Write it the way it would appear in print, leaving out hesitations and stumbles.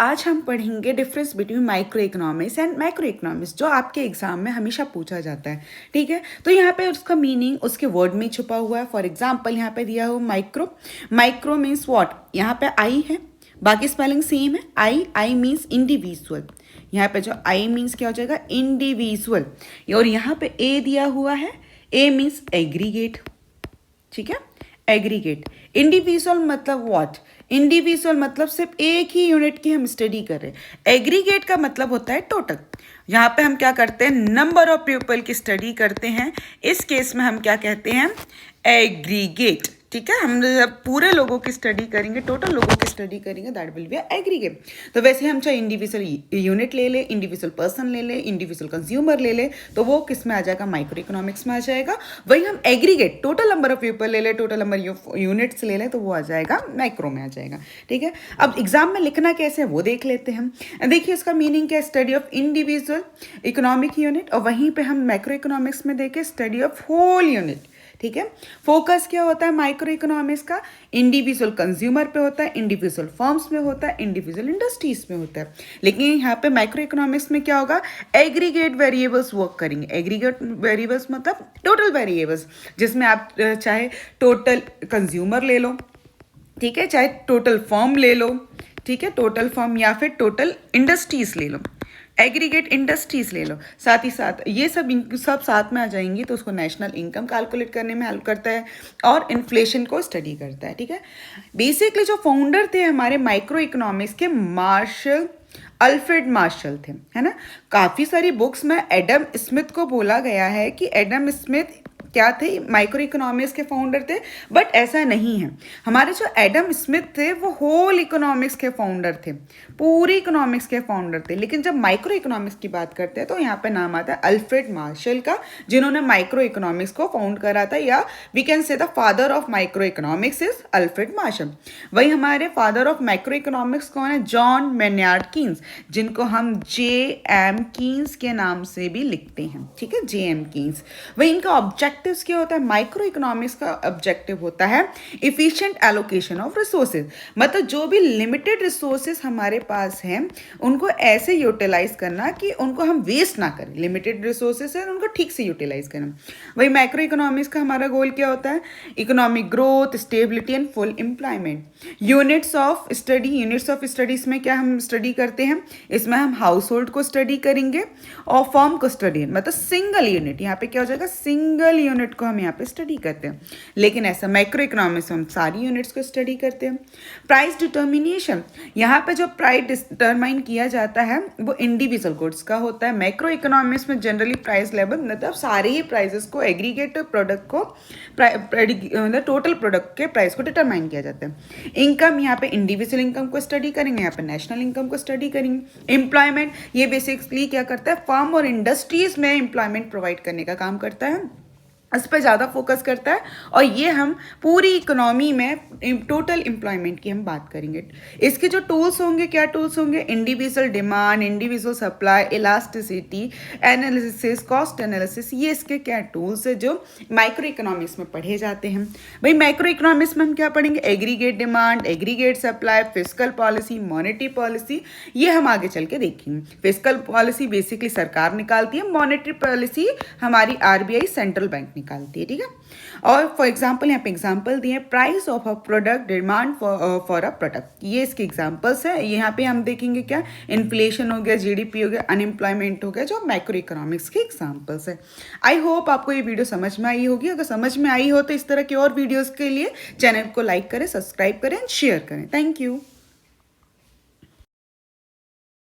आज हम पढ़ेंगे difference between micro economics and macro economics, जो आपके एग्जाम में हमेशा पूछा जाता है। ठीक है, तो यहाँ पे उसका मीनिंग उसके वर्ड में छुपा हुआ है। फॉर एग्जाम्पल यहाँ पे दिया हुआ माइक्रो, माइक्रो मीन्स व्हाट, यहाँ पे आई है, बाकी स्पेलिंग सेम है। आई मीन्स इंडिविजुअल, यहाँ पे जो आई मीन्स क्या हो जाएगा, इंडिविजुअल। और यहाँ पे ए दिया हुआ है, ए मीन्स एग्रीगेट। ठीक है, एग्रीगेट। इंडिविजुअल मतलब व्हाट, इंडिविजुअल मतलब सिर्फ एक ही यूनिट की हम स्टडी कर रहे हैं। एग्रीगेट का मतलब होता है टोटल। यहाँ पे हम क्या करते हैं, नंबर ऑफ पीपल की स्टडी करते हैं। इस केस में हम क्या कहते हैं, एग्रीगेट। ठीक है, हम जब पूरे लोगों की स्टडी करेंगे, टोटल लोगों की स्टडी करेंगे, दैट विल बी एग्रीगेट। तो वैसे हम चाहे इंडिविजुअल यूनिट ले ले, इंडिविजुअल पर्सन ले ले, इंडिविजुअल कंज्यूमर ले ले, तो वो किस में आ जाएगा, माइक्रो इकोनॉमिक्स में आ जाएगा। वही हम aggregate total number of people ले ले, टोटल नंबर यूनिट्स ले ले, तो वो आ जाएगा माइक्रो में आ जाएगा। ठीक है, अब एग्जाम में लिखना कैसे है वो देख लेते हैं। देखिए इसका मीनिंग क्या है, study of individual economic unit, और वहीं पे हम माइक्रो इकोनॉमिक्स में देखें स्टडी ऑफ होल यूनिट। ठीक है, फोकस क्या होता है माइक्रो इकोनॉमिक्स का, इंडिविजुअल कंज्यूमर पे होता है, इंडिविजुअल फर्म्स में होता है, इंडिविजुअल इंडस्ट्रीज में होता है। लेकिन यहाँ पे माइक्रो इकोनॉमिक्स में क्या होगा, एग्रीगेट वेरिएबल्स वर्क करेंगे। एग्रीगेट वेरिएबल्स मतलब टोटल वेरिएबल्स, जिसमें आप चाहे टोटल कंज्यूमर ले लो, ठीक है, चाहे टोटल फर्म ले लो, ठीक है, टोटल फर्म, या फिर टोटल इंडस्ट्रीज ले लो, एग्रीगेट इंडस्ट्रीज ले लो। साथ ही साथ ये सब साथ में आ जाएंगी, तो उसको नेशनल इनकम कैलकुलेट करने में हेल्प करता है और इन्फ्लेशन को स्टडी करता है। ठीक है, बेसिकली जो फाउंडर थे हमारे माइक्रो इकोनॉमिक्स के, मार्शल, अल्फ्रेड मार्शल थे, है ना। काफ़ी सारी बुक्स में एडम स्मिथ को बोला गया है कि एडम स्मिथ क्या थे, माइक्रो इकोनॉमिक्स के फाउंडर थे, बट ऐसा नहीं है। हमारे जो एडम स्मिथ थे वो होल इकोनॉमिक्स के फाउंडर थे, पूरी इकोनॉमिक्स के फाउंडर थे। लेकिन जब माइक्रो इकोनॉमिक्स की बात करते हैं तो यहाँ पे नाम आता है अल्फ्रेड मार्शल का, जिन्होंने माइक्रो इकोनॉमिक्स को फाउंड करा था, या we can say the father of micro economics is Alfred Marshall. वही हमारे फादर ऑफ माइक्रो इकोनॉमिक्स कौन है, जॉन मैन्यार्ड कीन्स, जिनको हम जे.एम. कीन्स के नाम से भी लिखते हैं। ठीक है, जे.एम. कीन्स। वही इनका ऑब्जेक्टिव क्या होता है, माइक्रो इकोनॉमिक्स का ऑब्जेक्टिव होता है इफिशिएंट एलोकेशन ऑफ रिसोर्सेज, मतलब जो भी लिमिटेड रिसोर्सेज हमारे पास हैं उनको ऐसे यूटिलाइज करना कि उनको हम वेस्ट ना करें। लिमिटेड रिसोर्सेज है, उनको ठीक से यूटिलाइज करना। वही माइक्रो इकोनॉमिक्स का हमारा गोल क्या होता है, economic growth, stability and full employment. Units of study, इसमें क्या हम स्टडी करते हैं, इसमें हम हाउस होल्ड को स्टडी करेंगे और फर्म को स्टडी, मतलब सिंगल यूनिट, यहाँ पे क्या हो जाएगा, सिंगल यूनिट को हम यहाँ पे स्टडी करते हैं। लेकिन ऐसा माइक्रो इकोनॉमिक्स में हम सारी यूनिट्स को स्टडी करते हैं। प्राइस डिटर्मिनेशन, यहाँ पे जो प्राइस डिटरमाइन किया जाता है वो इंडिविजुअल गुड्स का होता है। माइक्रो इकोनॉमिक्स में जनरली प्राइस लेवल मतलब सारे ही प्राइसेस को, एग्रीगेट प्रोडक्ट को, मतलब टोटल प्रोडक्ट के प्राइस को डिटरमाइन किया जाता है। इनकम, यहाँ पे इंडिविजुअल इनकम को स्टडी करेंगे, यहाँ पे नेशनल इनकम को स्टडी करेंगे। एम्प्लॉयमेंट, ये बेसिकली क्या करता है, फर्म और इंडस्ट्रीज में एम्प्लॉयमेंट प्रोवाइड करने का काम करता है, इस पर ज़्यादा फोकस करता है। और ये हम पूरी इकोनॉमी में टोटल एम्प्लॉयमेंट की हम बात करेंगे। इसके जो टूल्स होंगे, क्या टूल्स होंगे, individual demand, individual supply, elasticity analysis, cost analysis, ये इसके क्या टूल्स है जो माइक्रो इकोनॉमिक्स में पढ़े जाते हैं। भाई माइक्रो इकोनॉमिक्स में हम क्या पढ़ेंगे, aggregate demand, aggregate supply, fiscal policy, monetary policy, ये हम आगे चल के देखेंगे। फिस्कल पॉलिसी बेसिकली सरकार निकालती है, मॉनेटरी पॉलिसी हमारी आरबीआई सेंट्रल बैंक निकालती है। ठीक है, और फॉर एग्जांपल यहाँ पे एग्जांपल दिए, price of a product, demand for a product, ये इसके एग्जांपल्स है। यहाँ पे हम देखेंगे क्या, इन्फ्लेशन हो गया, जीडीपी हो गया, अनएम्प्लॉयमेंट हो गया, जो माइक्रो इकोनॉमिक्स के एग्जांपल्स है। आई होप आपको ये वीडियो समझ में आई होगी। अगर समझ में आई हो तो इस तरह के और वीडियोज़ के लिए चैनल को लाइक करें, सब्सक्राइब करें, शेयर करें। Thank you.